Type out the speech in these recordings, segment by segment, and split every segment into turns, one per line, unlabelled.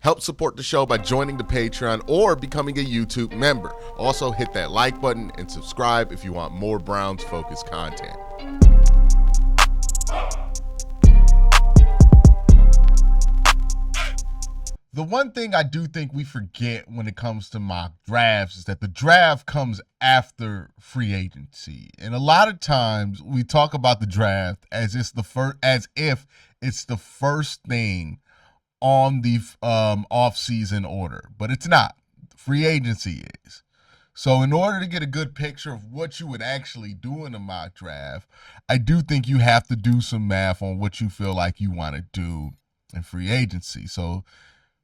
Help support the show by joining the Patreon or becoming a YouTube member. Also, hit that like button and subscribe if you want more Browns-focused content. The one thing I do think we forget when it comes to mock drafts is that the draft comes after free agency. And a lot of times we talk about the draft as if it's the first thing on the off-season order, but it's not. Free agency is. So in order to get a good picture of what you would actually do in a mock draft, I do think you have to do some math on what you feel like you want to do in free agency. So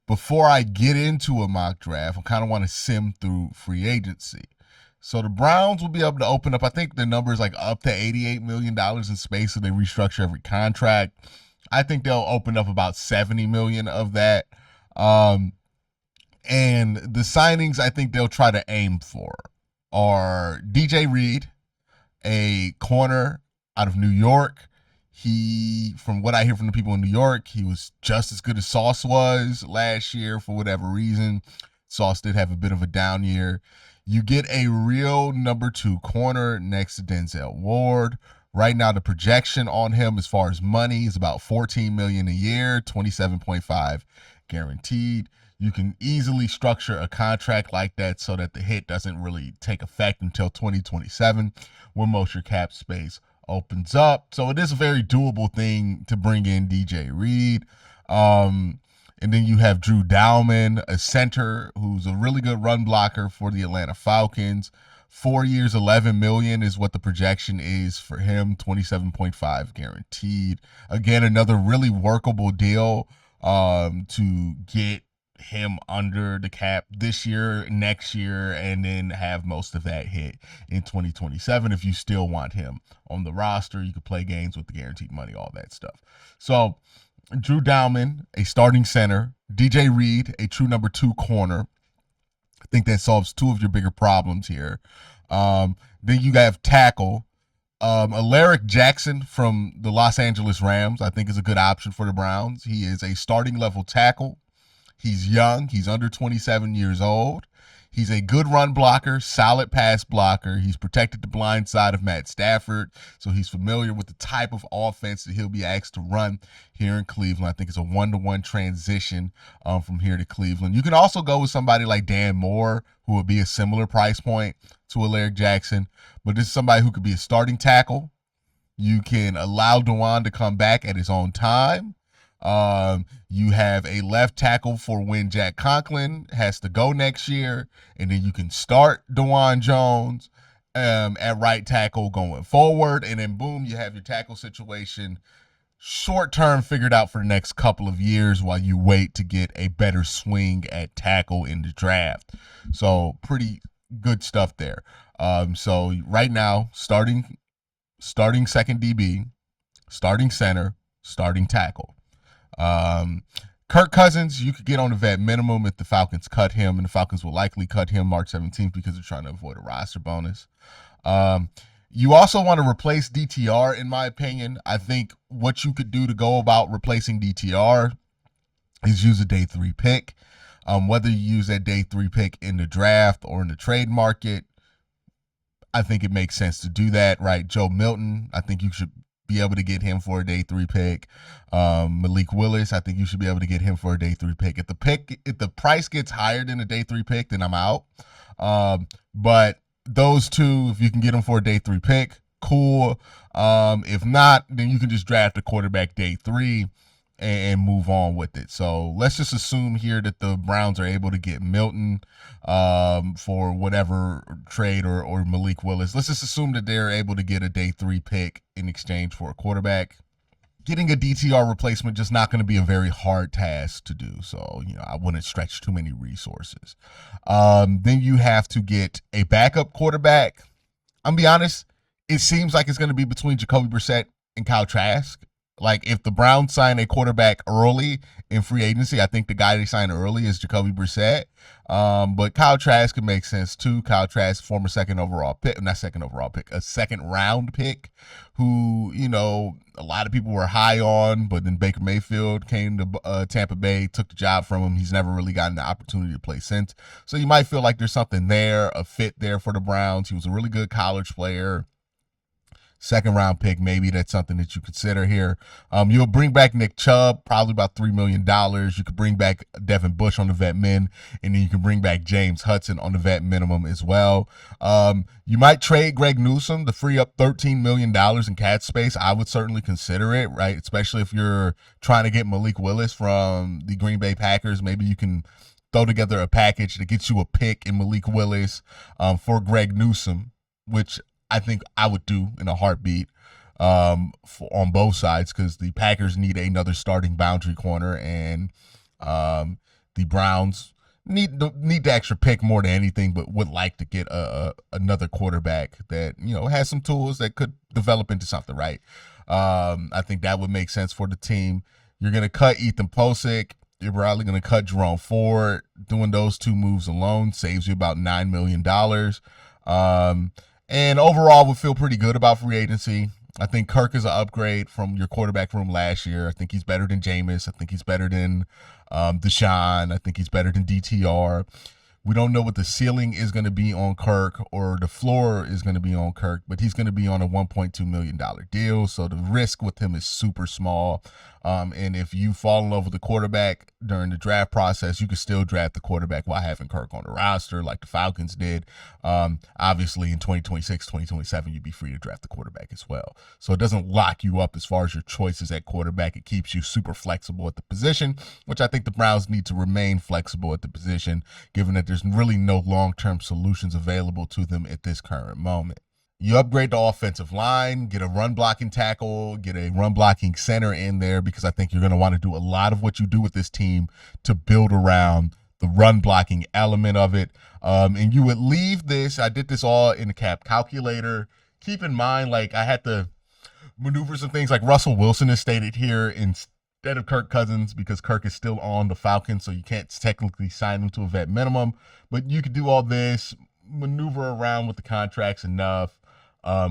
before I get into a mock draft, I kind of want to sim through free agency. So the Browns will be able to open up, I think the number is like up to $88 million in space, so they restructure every contract. I think they'll open up about 70 million of that. And the signings I think they'll try to aim for are DJ Reed, a corner out of New York. He, from what I hear from the people in New York, he was just as good as Sauce was last year for whatever reason. Sauce did have a bit of a down year. You get a real number 2 corner next to Denzel Ward. Right now, the projection on him as far as money is about $14 million a year, 27.5 guaranteed. You can easily structure a contract like that so that the hit doesn't really take effect until 2027, when most your cap space opens up. So it is a very doable thing to bring in DJ Reed. And then you have Drew Dowman, a center who's a really good run blocker for the Atlanta Falcons. 4 years, $11 million is what the projection is for him, 27.5 guaranteed. Again, another really workable deal to get him under the cap this year, next year, and then have most of that hit in 2027. If you still want him on the roster, you could play games with the guaranteed money, all that stuff. So Drew Dowman, a starting center. DJ Reed, a true number 2 corner. I think that solves 2 of your bigger problems here. Then you have tackle. Alaric Jackson from the Los Angeles Rams, I think, is a good option for the Browns. He is a starting level tackle. He's young. He's under 27 years old. He's a good run blocker, solid pass blocker. He's protected the blind side of Matt Stafford, so he's familiar with the type of offense that he'll be asked to run here in Cleveland. I think it's a 1-to-1 transition from here to Cleveland. You can also go with somebody like Dan Moore, who would be a similar price point to Alaric Jackson, but this is somebody who could be a starting tackle. You can allow Dewan to come back at his own time. You have a left tackle for when Jack Conklin has to go next year, and then you can start DeJuan Jones at right tackle going forward, and then boom, you have your tackle situation short term figured out for the next couple of years while you wait to get a better swing at tackle in the draft. So pretty good stuff there. So right now, starting second DB, starting center, starting tackle. Kirk Cousins, you could get on the vet minimum if the Falcons cut him, and the Falcons will likely cut him March 17th because they're trying to avoid a roster bonus. You also want to replace DTR, in my opinion. I think what you could do to go about replacing DTR is use a day 3 pick. Whether you use that day 3 pick in the draft or in the trade market, I think it makes sense to do that, right? Joe Milton, I think you should be able to get him for a day 3 pick. Malik Willis, I think you should be able to get him for a day 3 pick. If the price gets higher than a day 3 pick, then I'm out. But those 2, if you can get them for a day 3 pick, cool. If not, then you can just draft a quarterback day 3 and move on with it. So let's just assume here that the Browns are able to get Milton for whatever trade or Malik Willis. Let's just assume that they're able to get a day 3 pick in exchange for a quarterback. Getting a DTR replacement just not going to be a very hard task to do. So, I wouldn't stretch too many resources. Then you have to get a backup quarterback. I'm going to be honest, it seems like it's going to be between Jacoby Brissett and Kyle Trask. Like if the Browns sign a quarterback early in free agency, I think the guy they sign early is Jacoby Brissett. But Kyle Trask can make sense too. Kyle Trask, former second overall pick, not second overall pick, a second round pick, who a lot of people were high on, but then Baker Mayfield came to Tampa Bay, took the job from him. He's never really gotten the opportunity to play since. So you might feel like there's something there, a fit there for the Browns. He was a really good college player, second round pick. Maybe that's something that you consider here. You'll bring back Nick Chubb, probably about $3 million. You could bring back Devin Bush on the vet min, and then you can bring back James Hudson on the vet minimum as well. You might trade Greg Newsome to free up $13 million in cap space. I would certainly consider it, right? Especially if you're trying to get Malik Willis from the Green Bay Packers. Maybe you can throw together a package that gets you a pick in Malik Willis for Greg Newsome, which I think I would do in a heartbeat on both sides, because the Packers need another starting boundary corner, and the Browns need the extra pick more than anything, but would like to get another quarterback that has some tools that could develop into something, right? I think that would make sense for the team. You're going to cut Ethan Posick. You're probably going to cut Jerome Ford. Doing those two moves alone saves you about $9 million. And overall, we feel pretty good about free agency. I think Kirk is an upgrade from your quarterback room last year. I think he's better than Jameis. I think he's better than Deshaun. I think he's better than DTR. We don't know what the ceiling is going to be on Kirk, or the floor is going to be on Kirk, but he's going to be on a $1.2 million deal. So the risk with him is super small. And if you fall in love with the quarterback during the draft process, you can still draft the quarterback while having Kirk on the roster, like the Falcons did. Obviously, in 2026, 2027, you'd be free to draft the quarterback as well. So it doesn't lock you up as far as your choices at quarterback. It keeps you super flexible at the position, which I think the Browns need to remain flexible at the position, given that there's really no long-term solutions available to them at this current moment. You upgrade the offensive line, get a run blocking tackle, get a run blocking center in there, because I think you're going to want to do a lot of what you do with this team to build around the run blocking element of it. And you would leave this, I did this all in the cap calculator. Keep in mind, like, I had to maneuver some things, like Russell Wilson is stated here instead of Kirk Cousins, because Kirk is still on the Falcons, so you can't technically sign him to a vet minimum. But you could do all this, maneuver around with the contracts enough,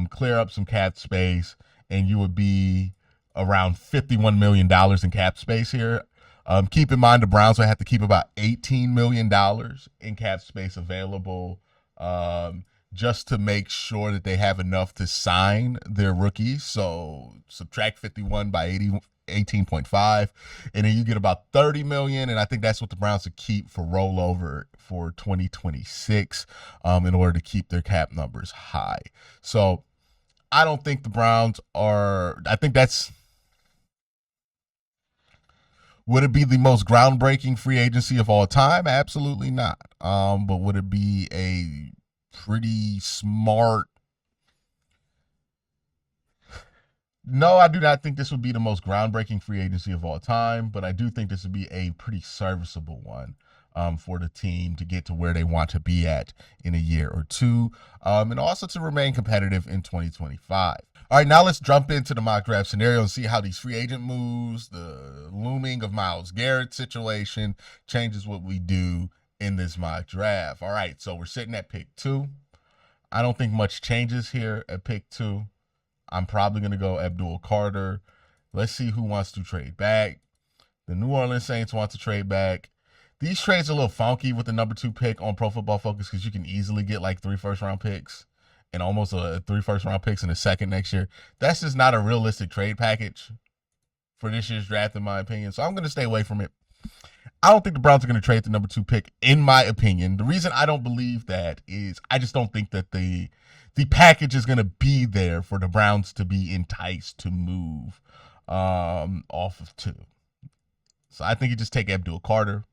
clear up some cap space, and you would be around $51 million in cap space here. Keep in mind the Browns will have to keep about $18 million in cap space available just to make sure that they have enough to sign their rookies. So subtract 51 by 18.5, and then you get about 30 million, and I think that's what the Browns would keep for rollover for 2026 in order to keep their cap numbers high. So I don't think the Browns are, I think that's, would it be the most groundbreaking free agency of all time? Absolutely not. But would it be a pretty smart? No, I do not think this would be the most groundbreaking free agency of all time, but I do think this would be a pretty serviceable one for the team to get to where they want to be at in a year or two, and also to remain competitive in 2025. All right, now let's jump into the mock draft scenario and see how these free agent moves, the looming of Myles Garrett situation, changes what we do in this mock draft. All right, so we're sitting at pick 2. I don't think much changes here at pick 2. I'm probably going to go Abdul Carter. Let's see who wants to trade back. The New Orleans Saints want to trade back. These trades are a little funky with the number 2 pick on Pro Football Focus, because you can easily get like 3 first-round picks and almost 3 first-round picks in a second next year. That's just not a realistic trade package for this year's draft, in my opinion. So I'm going to stay away from it. I don't think the Browns are going to trade the number 2 pick, in my opinion. The reason I don't believe that is I just don't think that the package is going to be there for the Browns to be enticed to move off of 2. So I think you just take Abdul Carter,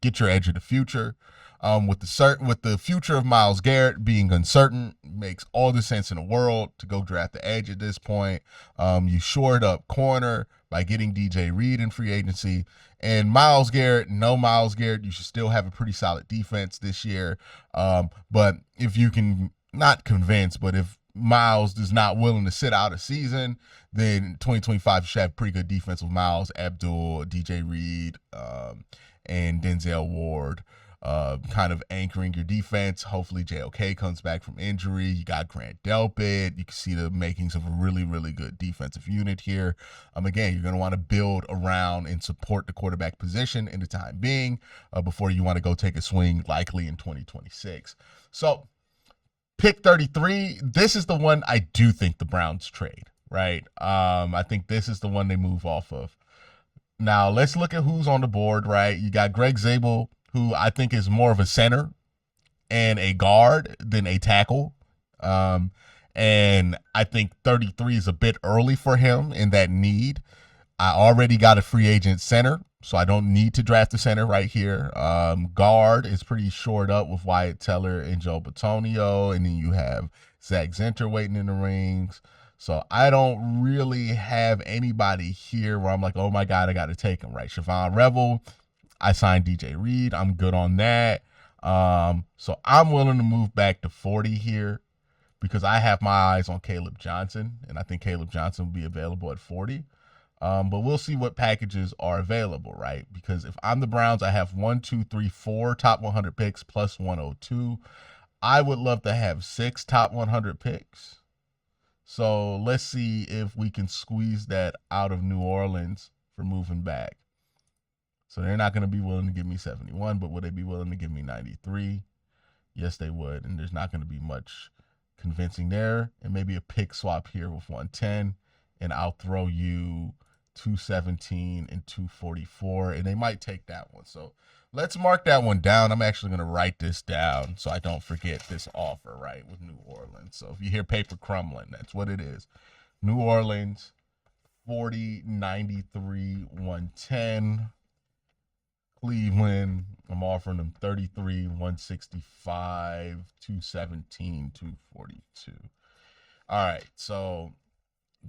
get your edge of the future. With the future of Myles Garrett being uncertain, makes all the sense in the world to go draft the edge at this point. You shored up corner by getting DJ Reed in free agency. And Myles Garrett, you should still have a pretty solid defense this year. But if you can, not convince, but if Miles is not willing to sit out a season, then 2025 you should have pretty good defense with Miles, Abdul, DJ Reed, and Denzel Ward. Kind of anchoring your defense. Hopefully JOK comes back from injury. You got Grant Delpit. You can see the makings of a really, really good defensive unit here. Again, you're going to want to build around and support the quarterback position in the time being before you want to go take a swing likely in 2026. So pick 33, this is the one I do think the Browns trade, right? I think this is the one they move off of. Now, let's look at who's on the board, right? You got Greg Zabel, who I think is more of a center and a guard than a tackle. And I think 33 is a bit early for him in that need. I already got a free agent center, so I don't need to draft a center right here. Guard is pretty shored up with Wyatt Teller and Joe Batonio, and then you have Zach Zinter waiting in the rings. So I don't really have anybody here where I'm like, oh my God, I got to take him, right? Siobhan Revel, I signed DJ Reed. I'm good on that. So I'm willing to move back to 40 here because I have my eyes on Caleb Johnson, and I think Caleb Johnson will be available at 40. But we'll see what packages are available, right? Because if I'm the Browns, I have 1, 2, 3, 4 top 100 picks plus 102. I would love to have 6 top 100 picks. So let's see if we can squeeze that out of New Orleans for moving back. So they're not going to be willing to give me 71, but would they be willing to give me 93? Yes, they would. And there's not going to be much convincing there. And maybe a pick swap here with 110. And I'll throw you 217 and 244. And they might take that one. So let's mark that one down. I'm actually going to write this down so I don't forget this offer, right, with New Orleans. So if you hear paper crumbling, that's what it is. New Orleans, 40, 93, 110. Cleveland, I'm offering them 33, 165, 217, 242. All right, so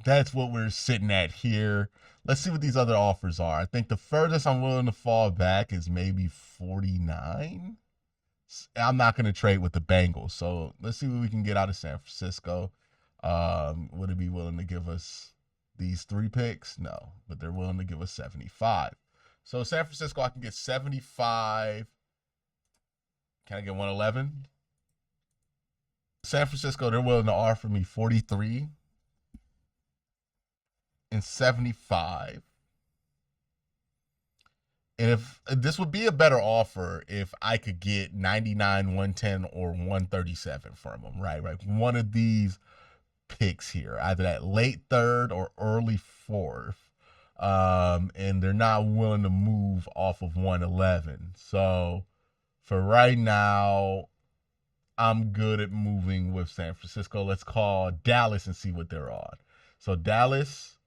that's what we're sitting at here. Let's see what these other offers are. I think the furthest I'm willing to fall back is maybe 49. I'm not going to trade with the Bengals, so let's see what we can get out of San Francisco. Would it be willing to give us these 3 picks? No, but they're willing to give us 75. So San Francisco, I can get 75. Can I get 111? San Francisco, they're willing to offer me 43 and 75. And if this would be a better offer if I could get 99, 110, or 137 from them, right? One of these picks here, either that late third or early fourth. And they're not willing to move off of 111. So for right now, I'm good at moving with San Francisco. Let's call Dallas and see what they're on. So Dallas,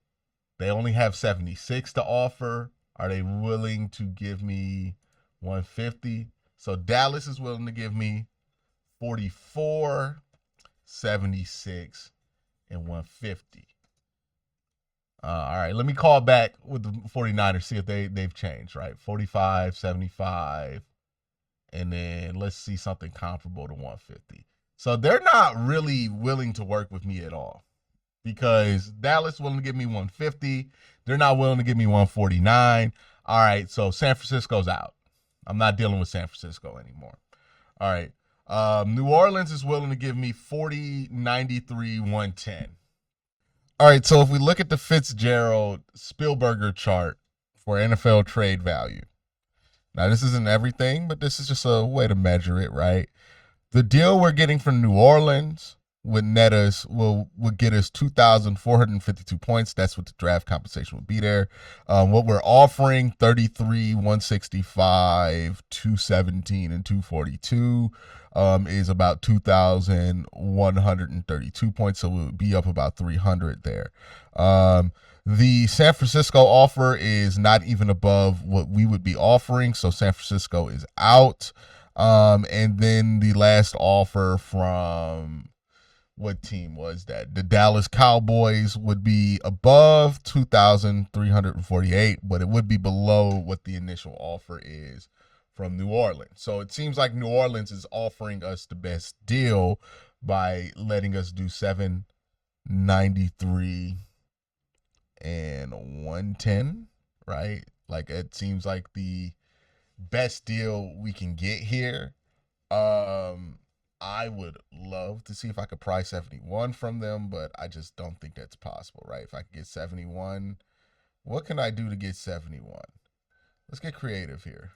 they only have 76 to offer. Are they willing to give me 150? So Dallas is willing to give me 44, 76, and 150. All right, let me call back with the 49ers, see if they've changed, right? 45, 75, and then let's see something comparable to 150. So they're not really willing to work with me at all because Dallas is willing to give me 150. They're not willing to give me 149. All right, so San Francisco's out. I'm not dealing with San Francisco anymore. All right, New Orleans is willing to give me 40, 93, 110. All right, so if we look at the Fitzgerald Spielberger chart for NFL trade value, now this isn't everything, but this is just a way to measure it, right? The deal we're getting from New Orleans would net us, will get us 2,452 points. That's what the draft compensation would be there. What we're offering, 33, 165, 217, and 242. Is about 2,132 points, so it would be up about 300 there. The San Francisco offer is not even above what we would be offering, so San Francisco is out. And then the last offer from, what team was that? The Dallas Cowboys would be above 2,348, but it would be below what the initial offer is from New Orleans. So it seems like New Orleans is offering us the best deal, by letting us do 793 and 110, right? Like it seems like the best deal we can get here. I would love to see if I could pry 71 from them, but I just don't think that's possible, right? If I could get 71, what can I do to get 71? Let's get creative here.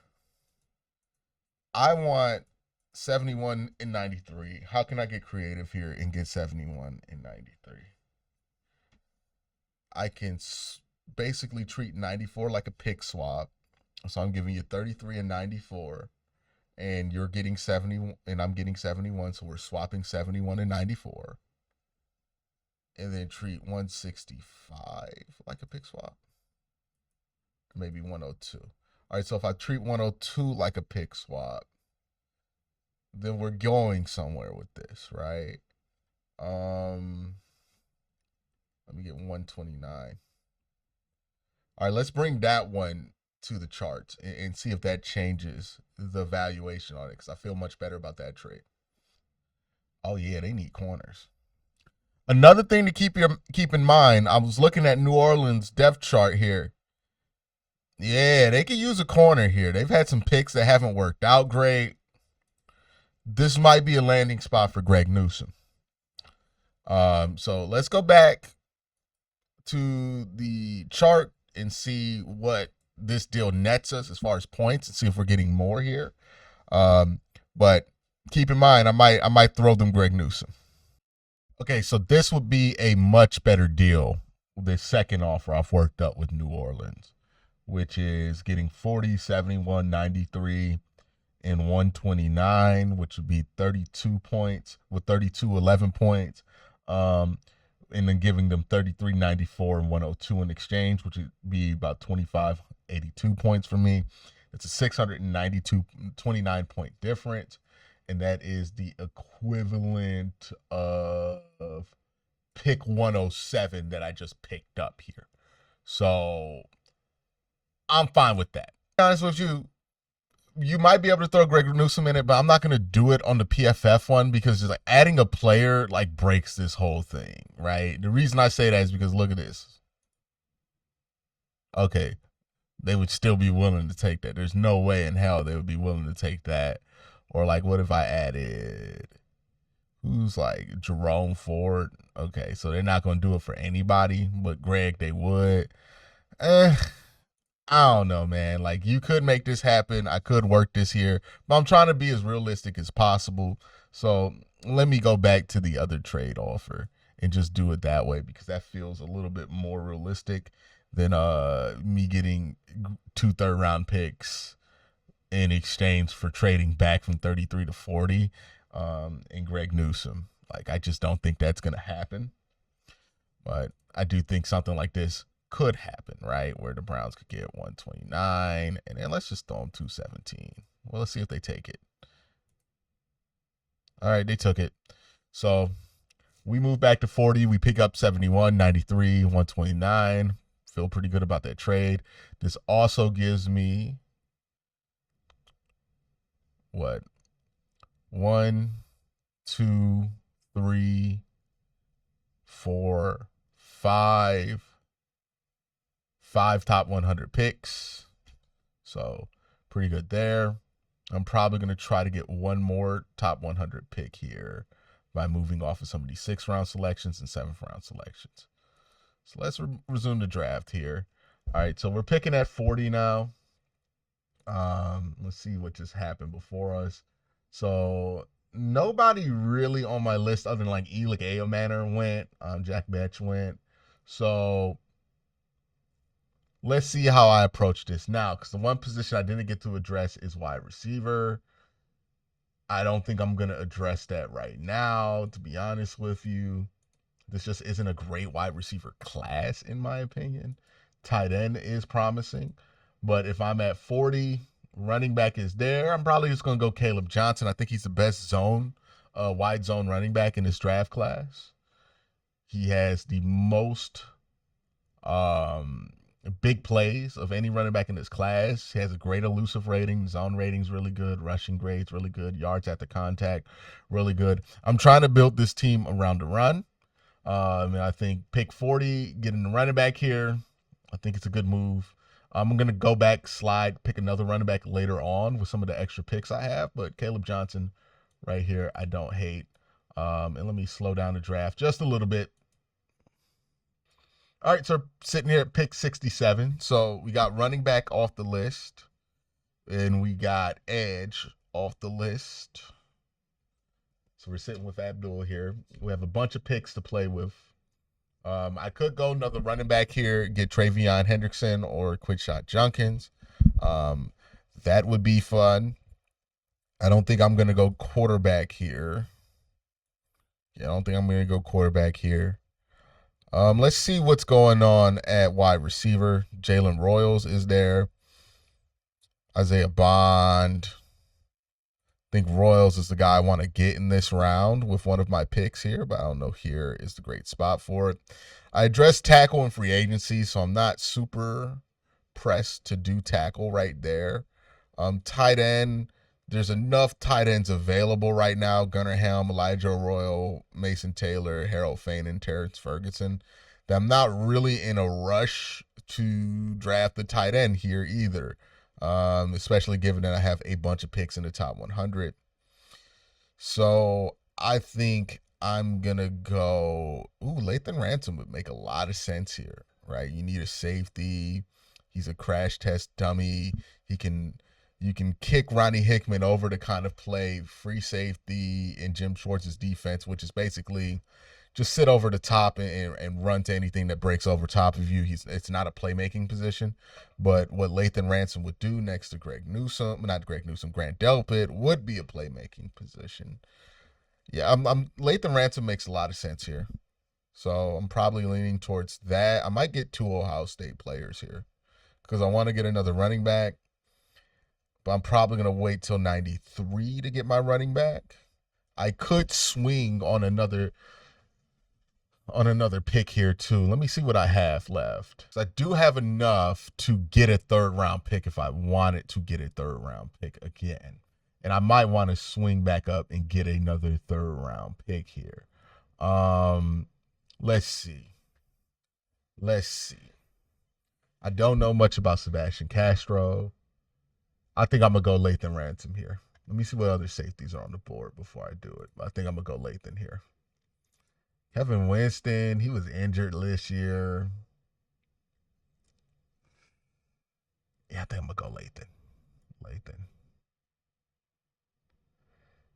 I want 71 and 93. How can I get creative here and get 71 and 93? I can basically treat 94 like a pick swap. So I'm giving you 33 and 94, and you're getting 70, and I'm getting 71. So we're swapping 71 and 94. And then treat 165 like a pick swap. Maybe 102. All right, so if I treat 102 like a pick swap, then we're going somewhere with this, right? Let me get 129. All right, let's bring that one to the charts and see if that changes the valuation on it, because I feel much better about that trade. Oh yeah, they need corners. Another thing to keep in mind, I was looking at New Orleans depth chart here. Yeah, they could use a corner here. They've had some picks that haven't worked out great. This might be a landing spot for Greg Newsome. So let's go back to the chart and see what this deal nets us as far as points and see if we're getting more here. But keep in mind, I might throw them Greg Newsome. Okay, so this would be a much better deal. The second offer I've worked up with New Orleans, which is getting 40, 71, 93, and 129, which would be 32 points with 32, 11 points. And then giving them 33, 94, and 102 in exchange, which would be about 25, 82 points for me. It's a 692, 29 point difference. And that is the equivalent of pick 107 that I just picked up here. So I'm fine with that. To be honest with you, you might be able to throw Greg Newsome in it, but I'm not going to do it on the PFF one because just like adding a player like breaks this whole thing, right? The reason I say that is because look at this. Okay, they would still be willing to take that. There's no way in hell they would be willing to take that. Or like, what if I added who's like Jerome Ford? Okay, so they're not going to do it for anybody, but Greg, they would. I don't know, man. Like, you could make this happen. I could work this here, but I'm trying to be as realistic as possible. So let me go back to the other trade offer and just do it that way because that feels a little bit more realistic than me getting 2 third-round picks in exchange for trading back from 33 to 40 and Greg Newsome. Like, I just don't think that's going to happen. But I do think something like this could happen, right? Where the Browns could get 129, and then let's just throw them 217. Well, let's see if they take it. All right, they took it. So we move back to 40. We pick up 71, 93, 129. Feel pretty good about that trade. This also gives me what? 1, 2, 3, 4, 5 top 100 picks. So pretty good there. I'm probably going to try to get one more top 100 pick here by moving off of some of these 6th round selections and 7th round selections. So let's resume the draft here. All right, so we're picking at 40 now. Let's see what just happened before us. So nobody really on my list other than like Elick Ayomanor went. Jack Betch went. So let's see how I approach this now, because the one position I didn't get to address is wide receiver. I don't think I'm going to address that right now, to be honest with you. This just isn't a great wide receiver class, in my opinion. Tight end is promising. But if I'm at 40, running back is there, I'm probably just going to go Caleb Johnson. I think he's the best wide zone running back in this draft class. He has the most big plays of any running back in this class. He has a great elusive rating. Zone rating's really good. Rushing grade's really good. Yards after contact, really good. I'm trying to build this team around the run. I think pick 40, getting the running back here, I think it's a good move. I'm going to go back, slide, pick another running back later on with some of the extra picks I have. But Caleb Johnson right here, I don't hate. And let me slow down the draft just a little bit. All right, so sitting here at pick 67. So we got running back off the list, and we got edge off the list. So we're sitting with Abdul here. We have a bunch of picks to play with. I could go another running back here, get Travion Hendrickson or Quickshot Junkins. That would be fun. I don't think I'm going to go quarterback here. Yeah, I don't think I'm going to go quarterback here. Let's see what's going on at wide receiver. Jalen Royals is there. Isaiah Bond. I think Royals is the guy I want to get in this round with one of my picks here, but I don't know here is the great spot for it. I addressed tackle in free agency, so I'm not super pressed to do tackle right there. Tight end, there's enough tight ends available right now. Gunnar Helm, Elijah Royal, Mason Taylor, Harold Fain, and Terrence Ferguson, that I'm not really in a rush to draft the tight end here either. Especially given that I have a bunch of picks in the top 100. So I think I'm going to go, Lathan Ransom would make a lot of sense here, right? You need a safety. He's a crash test dummy. You can kick Ronnie Hickman over to kind of play free safety in Jim Schwartz's defense, which is basically just sit over the top and run to anything that breaks over top of you. It's not a playmaking position, but what Lathan Ransom would do next to Grant Delpit would be a playmaking position. Yeah, Lathan Ransom makes a lot of sense here, so I'm probably leaning towards that. I might get 2 Ohio State players here because I want to get another running back, but I'm probably going to wait till 93 to get my running back. I could swing on another pick here too. Let me see what I have left. So I do have enough to get a 3rd round pick if I wanted to get a 3rd round pick again. And I might want to swing back up and get another 3rd round pick here. Let's see. I don't know much about Sebastian Castro. I think I'm going to go Lathan Ransom here. Let me see what other safeties are on the board before I do it. I think I'm going to go Lathan here. Kevin Winston, he was injured this year. Yeah, I think I'm going to go Lathan.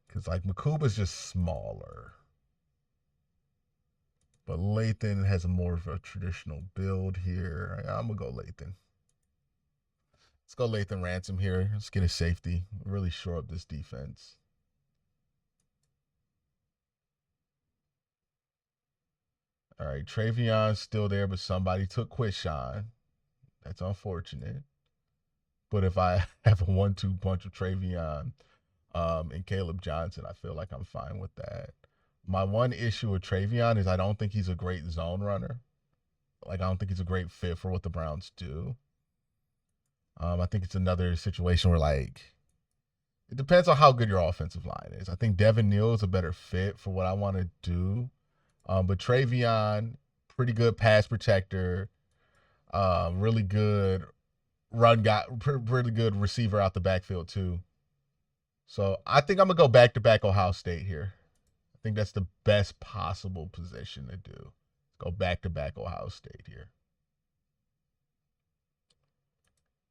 Because, Makuba's just smaller. But Lathan has more of a traditional build here. I'm going to go Lathan. Let's go Lathan Ransom here. Let's get a safety. Really shore up this defense. All right, Travion's still there, but somebody took Quishon. That's unfortunate. But if I have a 1-2 punch of Travion and Caleb Johnson, I feel like I'm fine with that. My one issue with Travion is I don't think he's a great zone runner. I don't think he's a great fit for what the Browns do. I think it's another situation where, it depends on how good your offensive line is. I think Devin Neal is a better fit for what I want to do. But Travion, pretty good pass protector, really good run guy, pretty good receiver out the backfield too. So I think I'm going to go back-to-back Ohio State here. I think that's the best possible position to do. Go back-to-back Ohio State here.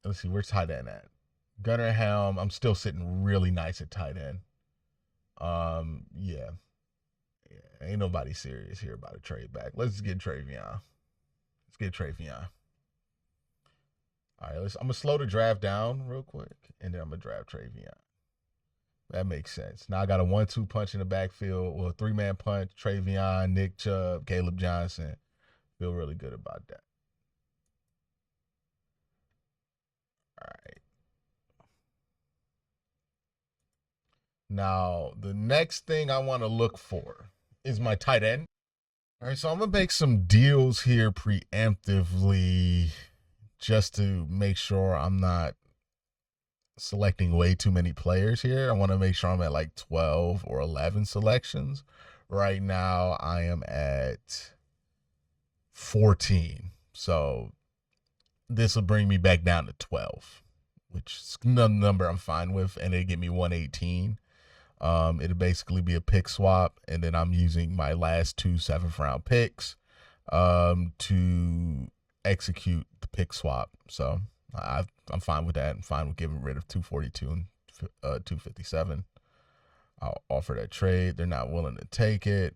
Let's see, where's tight end at? Gunnar Helm, I'm still sitting really nice at tight end. Yeah, ain't nobody serious here about a trade back. Let's get Travion. All right, I'm going to slow the draft down real quick, and then I'm going to draft Travion. That makes sense. Now I got a 1-2 punch in the backfield, or a 3-man punch, Travion, Nick Chubb, Caleb Johnson. Feel really good about that. All right. Now, the next thing I want to look for is my tight end. All right, so I'm going to make some deals here preemptively just to make sure I'm not selecting way too many players here. I want to make sure I'm at like 12 or 11 selections. Right now, I am at 14. So this will bring me back down to 12, which is a number I'm fine with, and it'll get me 118. It'll basically be a pick swap, and then I'm using my last two 7th round picks to execute the pick swap. So I'm fine with that. I'm fine with getting rid of 242 and 257. I'll offer that trade. They're not willing to take it.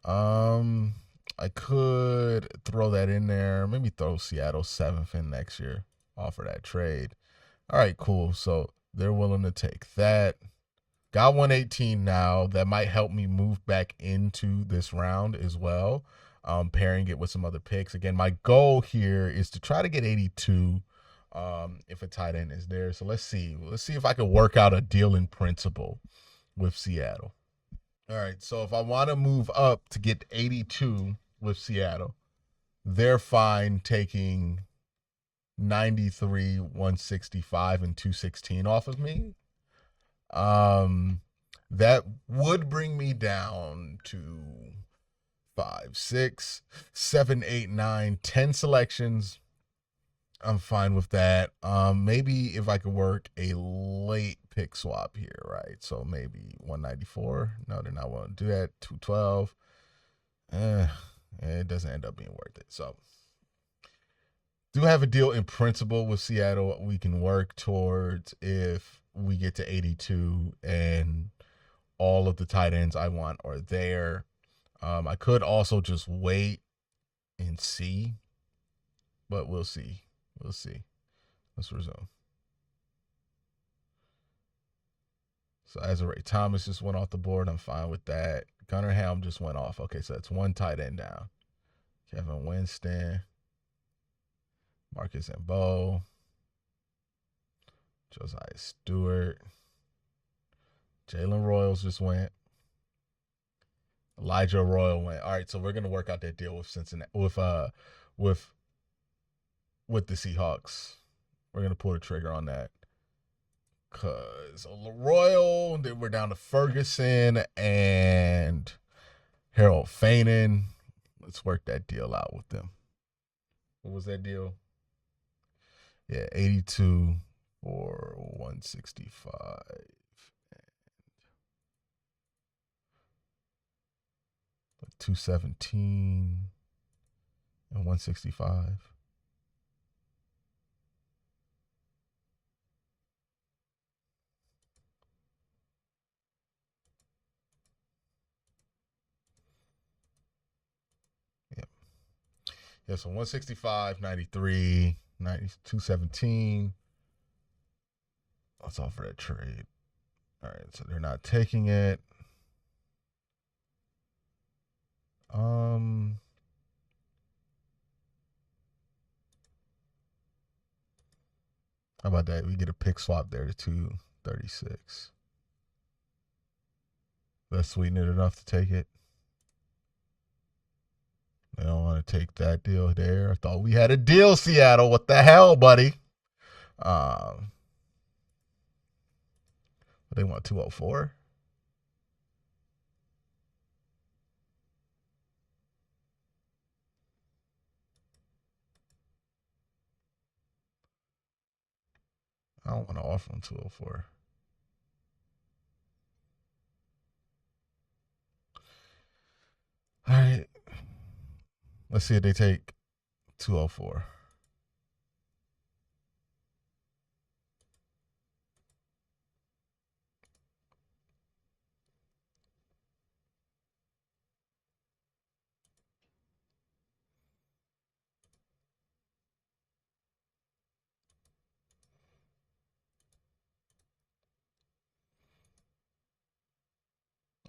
I could throw that in there. Maybe throw Seattle 7th in next year. Offer that trade. All right, cool. So they're willing to take that. Got 118 now. That might help me move back into this round as well. Pairing it with some other picks. Again, my goal here is to try to get 82 if a tight end is there. So let's see. Let's see if I can work out a deal in principle with Seattle. All right. So if I want to move up to get 82 with Seattle, they're fine taking 93, 165, and 216 off of me. That would bring me down to 5, 6, 7, 8, 9, 10 selections. I'm fine with that. Maybe if I could work a late pick swap here, right? So maybe 194. No, they're not willing to do that. 212. It doesn't end up being worth it. So do have a deal in principle with Seattle we can work towards if we get to 82 and all of the tight ends I want are there. I could also just wait and see, but we'll see. We'll see. Let's resume. So as a Ray Thomas just went off the board, I'm fine with that. Gunnar Helm just went off. Okay, so that's one tight end down. Kevin Winston, Marcus Ambeau, Josiah Stewart, Jalen Royals just went. Elijah Royal went. All right, so we're gonna work out that deal with Cincinnati with the Seahawks. We're gonna pull the trigger on that. Cause Royal, then we're down to Ferguson and Harold Fainin. Let's work that deal out with them. What was that deal? Yeah, 82 for 165. 217 and 165. Yep. Yeah, so 165, 93, 217. Let's offer that trade. All right, so they're not taking it. How about that? We get a pick swap there to 236. That's sweeten it enough to take it. They don't want to take that deal there. I thought we had a deal, Seattle. What the hell, buddy? They want 204. I don't want to offer them 204. All right. Let's see if they take 204.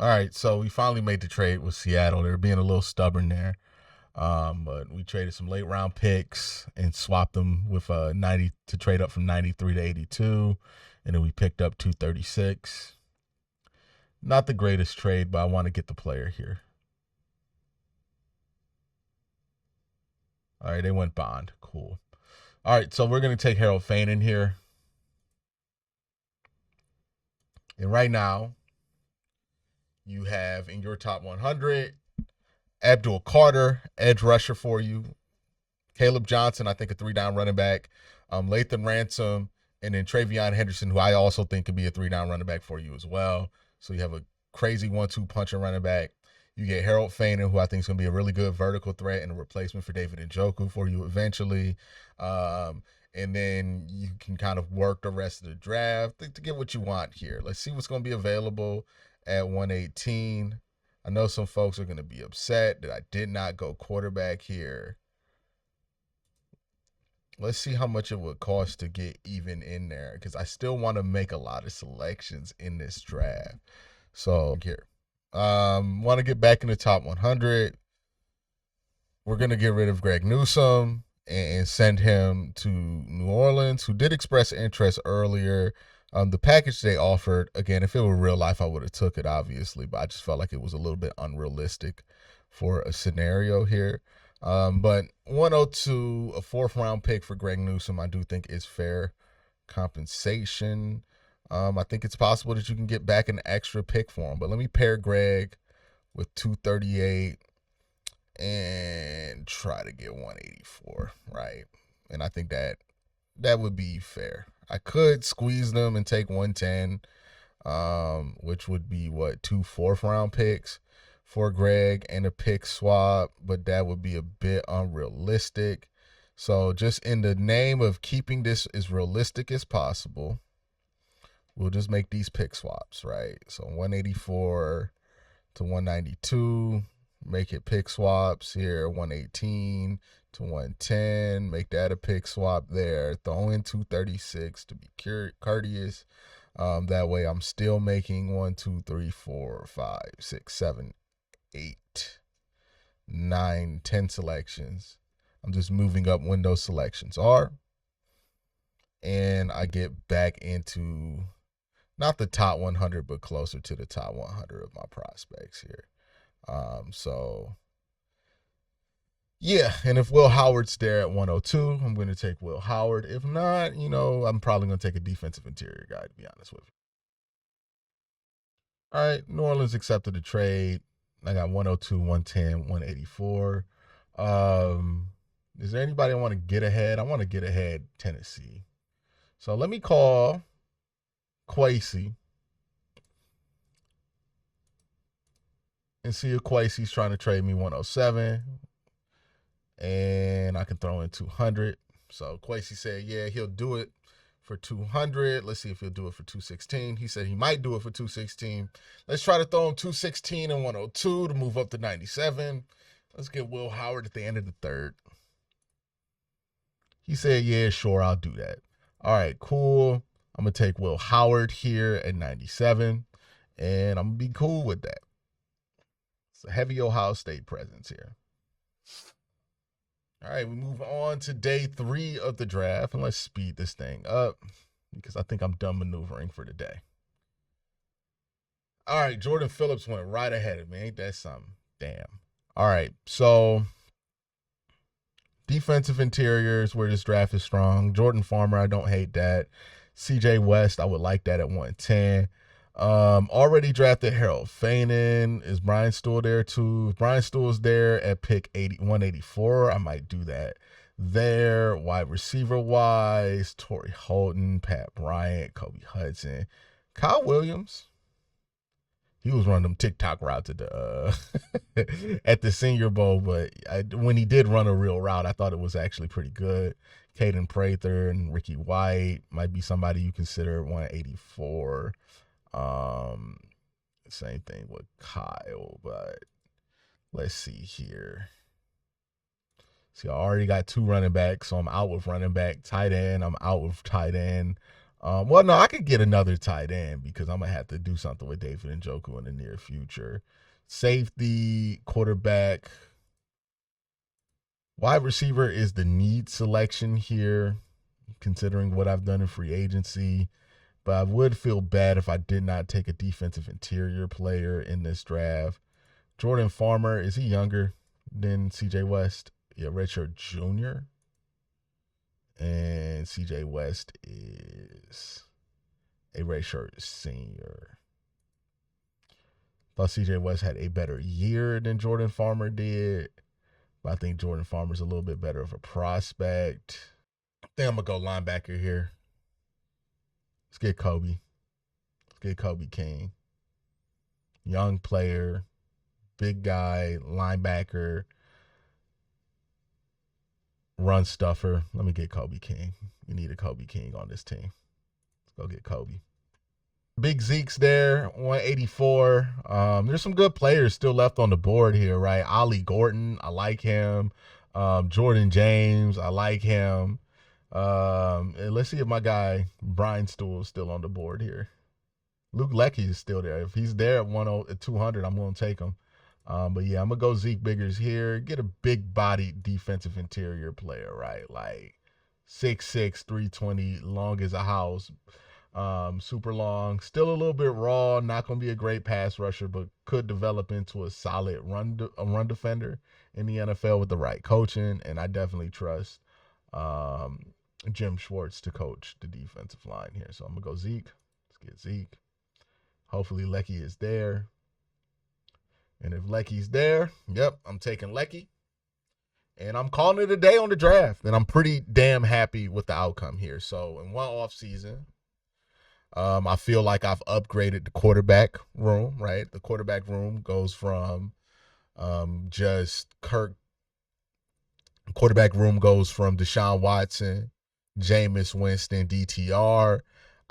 All right, so we finally made the trade with Seattle. They're being a little stubborn there. But we traded some late round picks and swapped them with 90 to trade up from 93 to 82. And then we picked up 236. Not the greatest trade, but I want to get the player here. All right, they went bond. Cool. All right, so we're going to take Harold Fain in here. And right now, you have in your top 100 Abdul Carter, edge rusher for you. Caleb Johnson, I think a 3-down running back. Lathan Ransom, and then Travion Henderson, who I also think could be a 3-down running back for you as well. So you have a crazy 1-2 puncher running back. You get Harold Fainer, who I think is going to be a really good vertical threat and a replacement for David Njoku for you eventually. And then you can kind of work the rest of the draft to get what you want here. Let's see what's going to be available at 118. I know some folks are going to be upset that I did not go quarterback here. Let's see how much it would cost to get even in there, because I still want to make a lot of selections in this draft. So here, want to get back in the top 100. We're going to get rid of Greg Newsome and send him to New Orleans, who did express interest earlier. The package they offered, again, if it were real life, I would have took it, obviously, but I just felt like it was a little bit unrealistic for a scenario here. But 102, a 4th-round pick for Greg Newsome, I do think is fair compensation. I think it's possible that you can get back an extra pick for him. But let me pair Greg with 238 and try to get 184, right? And I think that would be fair. I could squeeze them and take 110, which would be, 2 4th-round picks for Greg and a pick swap, but that would be a bit unrealistic. So just in the name of keeping this as realistic as possible, we'll just make these pick swaps, right? So 184 to 192, make it pick swaps here, 118 to 110, make that a pick swap there. Throw in 236 to be courteous. That way I'm still making 1, 2, 3, 4, 5, 6, 7, 8, 9, 10 selections. I'm just moving up window selections are. And I get back into not the top 100, but closer to the top 100 of my prospects here. So yeah, and if Will Howard's there at 102, I'm going to take Will Howard. If not, I'm probably going to take a defensive interior guy, to be honest with you. All right, New Orleans accepted the trade. I got 102, 110, 184. Is there anybody I want to get ahead? I want to get ahead Tennessee. So let me call Quincy and see if Quincy's trying to trade me 107. And I can throw in 200. So Quincy said, yeah, he'll do it for 200. Let's see if he'll do it for 216. He said he might do it for 216. Let's try to throw him 216 and 102 to move up to 97. Let's get Will Howard at the end of the 3rd. He said, yeah, sure, I'll do that. All right, cool. I'm going to take Will Howard here at 97, and I'm going to be cool with that. It's a heavy Ohio State presence here. All right, we move on to day 3 of the draft, and let's speed this thing up because I think I'm done maneuvering for the day. All right, Jordan Phillips went right ahead of me. Ain't that something? Damn. All right, so defensive interiors where this draft is strong. Jordan Farmer, I don't hate that. CJ West, I would like that at 110. Already drafted Harold Fainin. Is Brian Stool there too? If Brian Stool's there at pick 184, I might do that there. Wide receiver wise, Torrey Holton, Pat Bryant, Kobe Hudson, Kyle Williams. He was running them TikTok routes at the at the Senior Bowl, but when he did run a real route, I thought it was actually pretty good. Caden Prather and Ricky White might be somebody you consider at 184. Same thing with Kyle, but let's see here. See, I already got 2 running backs, so I'm out with running back. Tight end, I'm out with tight end. Well, no, I could get another tight end because I'm going to have to do something with David Njoku in the near future. Safety, quarterback. Wide receiver is the need selection here, considering what I've done in free agency. But I would feel bad if I did not take a defensive interior player in this draft. Jordan Farmer, is he younger than CJ West? Yeah, redshirt junior. And CJ West is a redshirt senior. Thought CJ West had a better year than Jordan Farmer did, but I think Jordan Farmer's a little bit better of a prospect. I think I'm going to go linebacker here. Let's get Kobe. Let's get Kobe King. Young player, big guy, linebacker, run stuffer. Let me get Kobe King. You need a Kobe King on this team. Let's go get Kobe. Big Zeke's there, 184. There's some good players still left on the board here, right? Ollie Gordon, I like him. Jordan James, I like him. And let's see if my guy Brian Stool is still on the board here. Luke Leckie is still there. If he's there at 200, I'm going to take him. But yeah, I'm going to go Zeke Biggers here. Get a big body defensive interior player, right? Like 6'6", 320, long as a house. Super long, still a little bit raw, not going to be a great pass rusher, but could develop into a solid run defender in the NFL with the right coaching. And I definitely trust Jim Schwartz to coach the defensive line here. So I'm going to go Zeke. Let's get Zeke. Hopefully Leckie is there. And if Leckie's there, yep, I'm taking Leckie. And I'm calling it a day on the draft. And I'm pretty damn happy with the outcome here. So in one off season, I feel like I've upgraded the quarterback room, right? The quarterback room goes from just Kirk. Quarterback room goes from Deshaun Watson, Jameis Winston, DTR.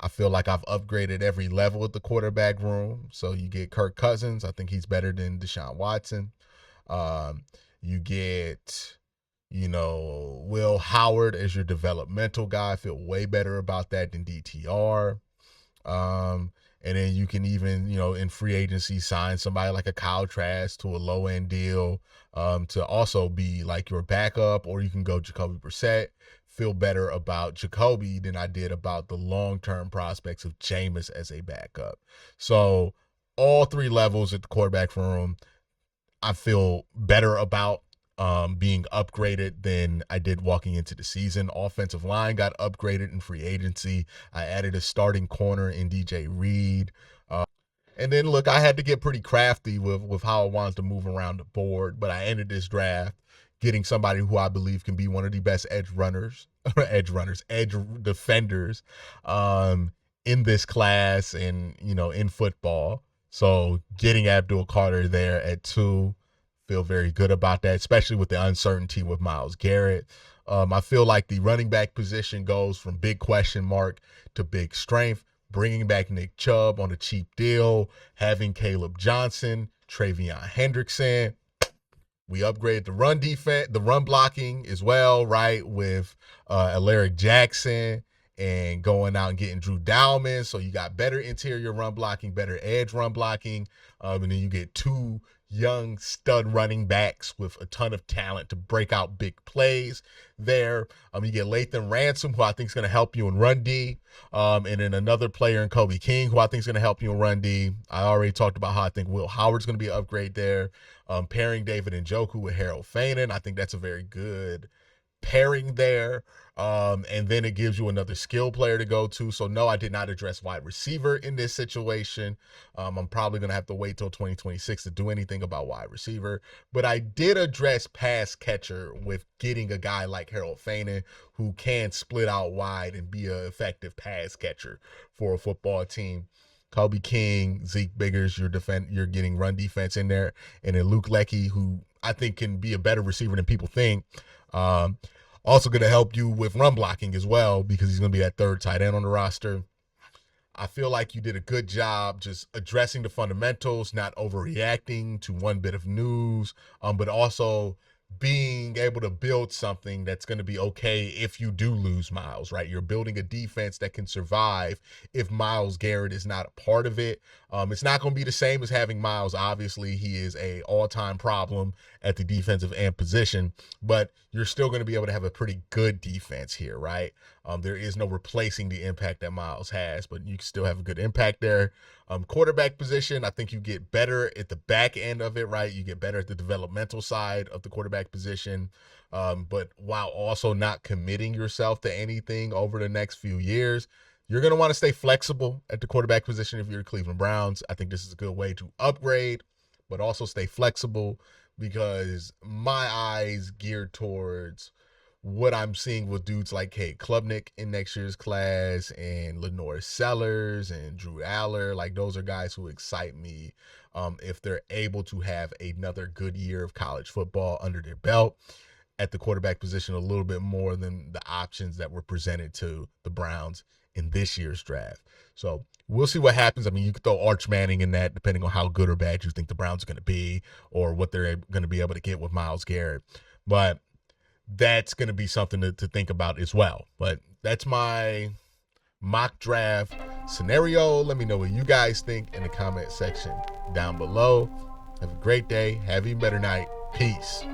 I feel like I've upgraded every level at the quarterback room. So you get Kirk Cousins. I think he's better than Deshaun Watson. You get, Will Howard as your developmental guy. I feel way better about that than DTR. And then you can even, in free agency, sign somebody like a Kyle Trask to a low end deal to also be like your backup, or you can go Jacoby Brissett. Feel better about Jacoby than I did about the long-term prospects of Jameis as a backup. So all three levels at the quarterback room, I feel better about being upgraded than I did walking into the season. Offensive line got upgraded in free agency. I added a starting corner in DJ Reed. And then, look, I had to get pretty crafty with how I wanted to move around the board, but I ended this draft getting somebody who I believe can be one of the best edge defenders in this class and, in football. So getting Abdul Carter there at 2, feel very good about that, especially with the uncertainty with Myles Garrett. I feel like the running back position goes from big question mark to big strength. Bringing back Nick Chubb on a cheap deal, having Caleb Johnson, Travion Hendrickson. We upgraded the run defense, the run blocking as well, right, with Alaric Jackson and going out and getting Drew Dowman. So you got better interior run blocking, better edge run blocking, and then you get 2 young stud running backs with a ton of talent to break out big plays there. You get Lathan Ransom, who I think is going to help you in run D, and then another player in Kobe King, who I think is going to help you in run D. I already talked about how I think Will Howard's going to be an upgrade there. Pairing David Njoku with Harold Fanan, I think that's a very good pairing there. And then it gives you another skill player to go to. So no, I did not address wide receiver in this situation. I'm probably going to have to wait till 2026 to do anything about wide receiver, but I did address pass catcher with getting a guy like Harold Fanan who can split out wide and be an effective pass catcher for a football team. Kobe King, Zeke Biggers, you're getting run defense in there. And then Luke Leckie, who I think can be a better receiver than people think. Also going to help you with run blocking as well, because he's going to be that third tight end on the roster. I feel like you did a good job just addressing the fundamentals, not overreacting to one bit of news, but also being able to build something that's going to be okay if you do lose Myles, right? You're building a defense that can survive if Myles Garrett is not a part of it. It's not going to be the same as having Myles. Obviously, he is a all-time problem at the defensive end position, but you're still going to be able to have a pretty good defense here, right? There is no replacing the impact that Myles has, but you can still have a good impact there. Quarterback position, I think you get better at the back end of it, right? You get better at the developmental side of the quarterback position, but while also not committing yourself to anything over the next few years. You're going to want to stay flexible at the quarterback position if you're the Cleveland Browns. I think this is a good way to upgrade, but also stay flexible, because my eyes geared towards what I'm seeing with dudes like Cade Klubnik in next year's class, and Lenore Sellers and Drew Aller. Like, those are guys who excite me if they're able to have another good year of college football under their belt at the quarterback position, a little bit more than the options that were presented to the Browns in this year's draft. So we'll see what happens. I mean, you could throw Arch Manning in that, depending on how good or bad you think the Browns are going to be, or what they're going to be able to get with Myles Garrett. But that's going to be something to think about as well. But that's my mock draft scenario. Let me know what you guys think in the comment section down below. Have a great day. Have an even better night. Peace.